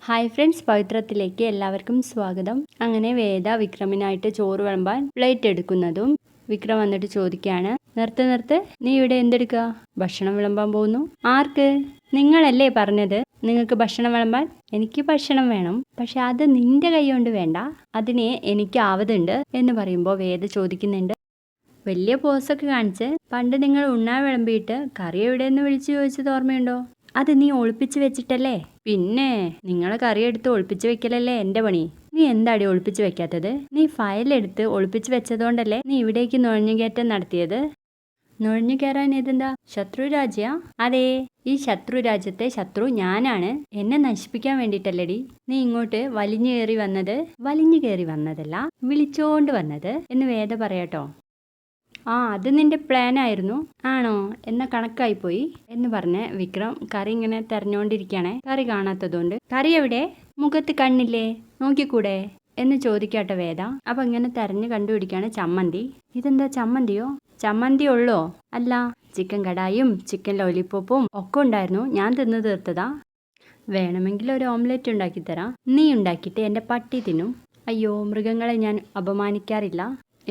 Hi friends, പവിത്രത്തിലേക്ക് എല്ലാവർക്കും സ്വാഗതം. അങ്ങനെ വേദ വിക്രമിനായിട്ട് ചോറ് വിളമ്പാൻ പ്ലേറ്റ് എടുക്കുന്നതും വിക്രം വന്നിട്ട് ചോദിക്കുകയാണ്, നിർത്ത്, നീ ഇവിടെ എന്തെടുക്കുക? ഭക്ഷണം വിളമ്പാൻ പോകുന്നു. ആർക്ക്? നിങ്ങളല്ലേ പറഞ്ഞത് നിങ്ങൾക്ക് ഭക്ഷണം വിളമ്പാൻ? എനിക്ക് ഭക്ഷണം വേണം, പക്ഷെ അത് നിന്റെ കൈ കൊണ്ട് വേണ്ട, അതിന് എനിക്ക് ആവതുണ്ട് എന്ന് പറയുമ്പോൾ വേദ ചോദിക്കുന്നുണ്ട്, വലിയ പോസൊക്കെ കാണിച്ച് പണ്ട് നിങ്ങൾ ഉണ്ണാൻ വിളമ്പിയിട്ട് കറി എവിടെയെന്ന് വിളിച്ചു ചോദിച്ചത് ഓർമ്മയുണ്ടോ? അത് നീ ഒളിപ്പിച്ച് വെച്ചിട്ടല്ലേ? പിന്നെ നിങ്ങളെ കറിയെടുത്ത് ഒളിപ്പിച്ച് വെക്കലല്ലേ എൻ്റെ പണി. നീ എന്താടി ഒളിപ്പിച്ച് വെക്കാത്തത്? നീ ഫയലെടുത്ത് ഒളിപ്പിച്ച് വെച്ചതുകൊണ്ടല്ലേ നീ ഇവിടേക്ക് നുഴഞ്ഞുകയറ്റം നടത്തിയത്? നുഴഞ്ഞു കയറാൻ ഇതെന്താ, ശത്രു രാജ്യ? അതെ, ഈ ശത്രു രാജ്യത്തെ ശത്രു ഞാനാണ്. എന്നെ നശിപ്പിക്കാൻ വേണ്ടിയിട്ടല്ലടി നീ ഇങ്ങോട്ട് വലിഞ്ഞു കയറി വന്നതല്ല, വിളിച്ചോണ്ട് വന്നത് എന്ന് വേദ പറയാട്ടോ. അത് നിന്റെ പ്ലാൻ ആയിരുന്നു ആണോ? എന്ന കണക്കായിപ്പോയി എന്ന് പറഞ്ഞ് വിക്രം കറി ഇങ്ങനെ തെരഞ്ഞുകൊണ്ടിരിക്കുകയാണെ. കറി കാണാത്തതുകൊണ്ട്, കറി എവിടെ? മുഖത്ത് കണ്ണില്ലേ? നോക്കിക്കൂടെ എന്ന് ചോദിക്കാട്ടെ വേദ. അപ്പൊ ഇങ്ങനെ തെരഞ്ഞു കണ്ടുപിടിക്കുകയാണ് ചമ്മന്തി. ഇതെന്താ ചമ്മന്തിയോ? ചമ്മന്തി ഉള്ളോ? അല്ല, ചിക്കൻ കടായും ചിക്കൻ ലോലിപ്പോപ്പും ഒക്കെ ഉണ്ടായിരുന്നു, ഞാൻ തിന്നു തീർത്തതാ. വേണമെങ്കിൽ ഒരു ഓംലെറ്റ് ഉണ്ടാക്കി തരാം, നീ ഉണ്ടാക്കിയിട്ട് എൻ്റെ പട്ടി തിന്നും. അയ്യോ, മൃഗങ്ങളെ ഞാൻ അപമാനിക്കാറില്ല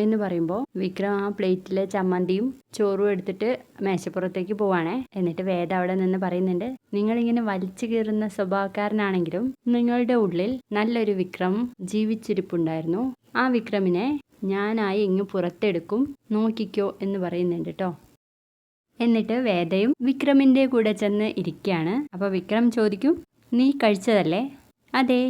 എന്ന് പറയുമ്പോൾ വിക്രം ആ പ്ലേറ്റിലെ ചമ്മന്തിയും ചോറും എടുത്തിട്ട് മേശപ്പുറത്തേക്ക് പോവാണേ. എന്നിട്ട് വേദ അവിടെ നിന്ന് പറയുന്നുണ്ട്, നിങ്ങളിങ്ങനെ വലിച്ചു കീറുന്ന സ്വഭാവക്കാരനാണെങ്കിലും നിങ്ങളുടെ ഉള്ളിൽ നല്ലൊരു വിക്രം ജീവിച്ചിരിപ്പുണ്ടായിരുന്നു. ആ വിക്രമിനെ ഞാനായി ഇങ്ങ് പുറത്തെടുക്കും, നോക്കിക്കോ എന്ന് പറയുന്നുണ്ട് കേട്ടോ. എന്നിട്ട് വേദയും വിക്രമിൻ്റെ കൂടെ ചെന്ന് ഇരിക്കുകയാണ്. അപ്പോൾ വിക്രം ചോദിക്കും, നീ കഴിച്ചതല്ലേ? അതെ.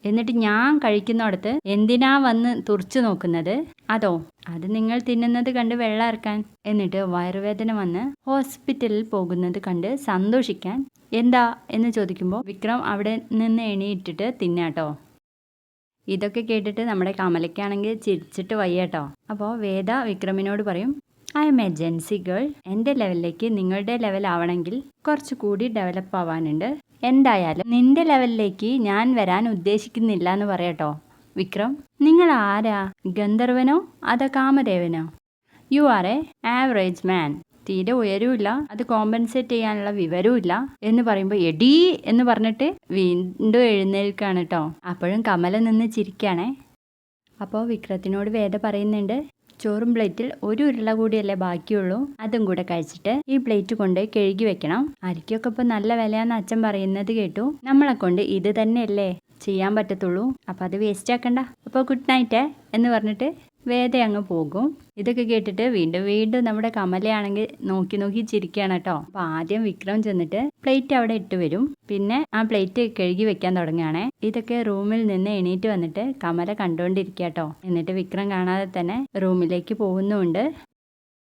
എന്നിട്ട് ഞാൻ കഴിക്കുന്നിടത്ത് എന്തിനാ വന്ന് തുറച്ചു നോക്കുന്നത്? അതോ, അത് നിങ്ങൾ തിന്നുന്നത് കണ്ട് വെള്ളം ഇറക്കാൻ, എന്നിട്ട് വയറുവേദന വന്ന് ഹോസ്പിറ്റലിൽ പോകുന്നത് കണ്ട് സന്തോഷിക്കാൻ. എന്താ എന്ന് ചോദിക്കുമ്പോൾ വിക്രം അവിടെ നിന്ന് എണീറ്റിട്ട് തിന്നാട്ടോ. ഇതൊക്കെ കേട്ടിട്ട് നമ്മുടെ കമലയ്ക്കാണെങ്കിൽ ചിരിച്ചിട്ട് വയ്യാട്ടോ. അപ്പോൾ വേദ വിക്രമിനോട് പറയും, I am a Gen Z girl, എൻ്റെ ലെവലിലേക്ക് നിങ്ങളുടെ ലെവൽ ആവണമെങ്കിൽ കുറച്ചുകൂടി ഡെവലപ്പ് ആവാനുണ്ട്. എന്തായാലും നിന്റെ ലെവലിലേക്ക് ഞാൻ വരാൻ ഉദ്ദേശിക്കുന്നില്ല എന്ന് പറയാട്ടോ. വിക്രം, നിങ്ങൾ ആരാ? ഗന്ധർവനോ അതോ കാമദേവനോ? യു ആർ എ ആവറേജ് മാൻ. തീരെ ഉയരൂല്ല, അത് കോമ്പൻസേറ്റ് ചെയ്യാനുള്ള വിവരവും എന്ന് പറയുമ്പോൾ എടീ എന്ന് പറഞ്ഞിട്ട് വീണ്ടും എഴുന്നേൽക്കാണ് കേട്ടോ. അപ്പോഴും കമല നിന്ന് ചിരിക്കുകയാണേ. അപ്പോൾ വിക്രത്തിനോട് വേദ പറയുന്നുണ്ട്, ചോറും പ്ലേറ്റിൽ ഒരു ഉരുള കൂടിയല്ലേ ബാക്കിയുള്ളൂ, അതും കൂടെ കഴിച്ചിട്ട് ഈ പ്ലേറ്റ് കൊണ്ട് കഴുകി വെക്കണം. അരിക്കൊക്കെ ഇപ്പൊ നല്ല വിലയാന്ന് അച്ഛൻ പറയുന്നത് കേട്ടു. നമ്മളെ കൊണ്ട് ഇത് തന്നെയല്ലേ ചെയ്യാൻ പറ്റത്തുള്ളൂ, അപ്പൊ അത് വേസ്റ്റ് ആക്കണ്ട. അപ്പോൾ ഗുഡ് നൈറ്റ് എന്ന് പറഞ്ഞിട്ട് വേദ അങ്ങ് പോകും. ഇതൊക്കെ കേട്ടിട്ട് വീണ്ടും നമ്മുടെ കമലയാണെങ്കിൽ നോക്കി ചിരിക്കുകയാണ് കേട്ടോ. അപ്പൊ ആദ്യം വിക്രം ചെന്നിട്ട് പ്ലേറ്റ് അവിടെ ഇട്ട് വരും, പിന്നെ ആ പ്ലേറ്റ് കഴുകി വെക്കാൻ തുടങ്ങുകയാണേ. ഇതൊക്കെ റൂമിൽ നിന്ന് എണീറ്റ് വന്നിട്ട് കമല കണ്ടുകൊണ്ടിരിക്കുക കേട്ടോ. എന്നിട്ട് വിക്രം കാണാതെ തന്നെ റൂമിലേക്ക് പോകുന്നുമുണ്ട്.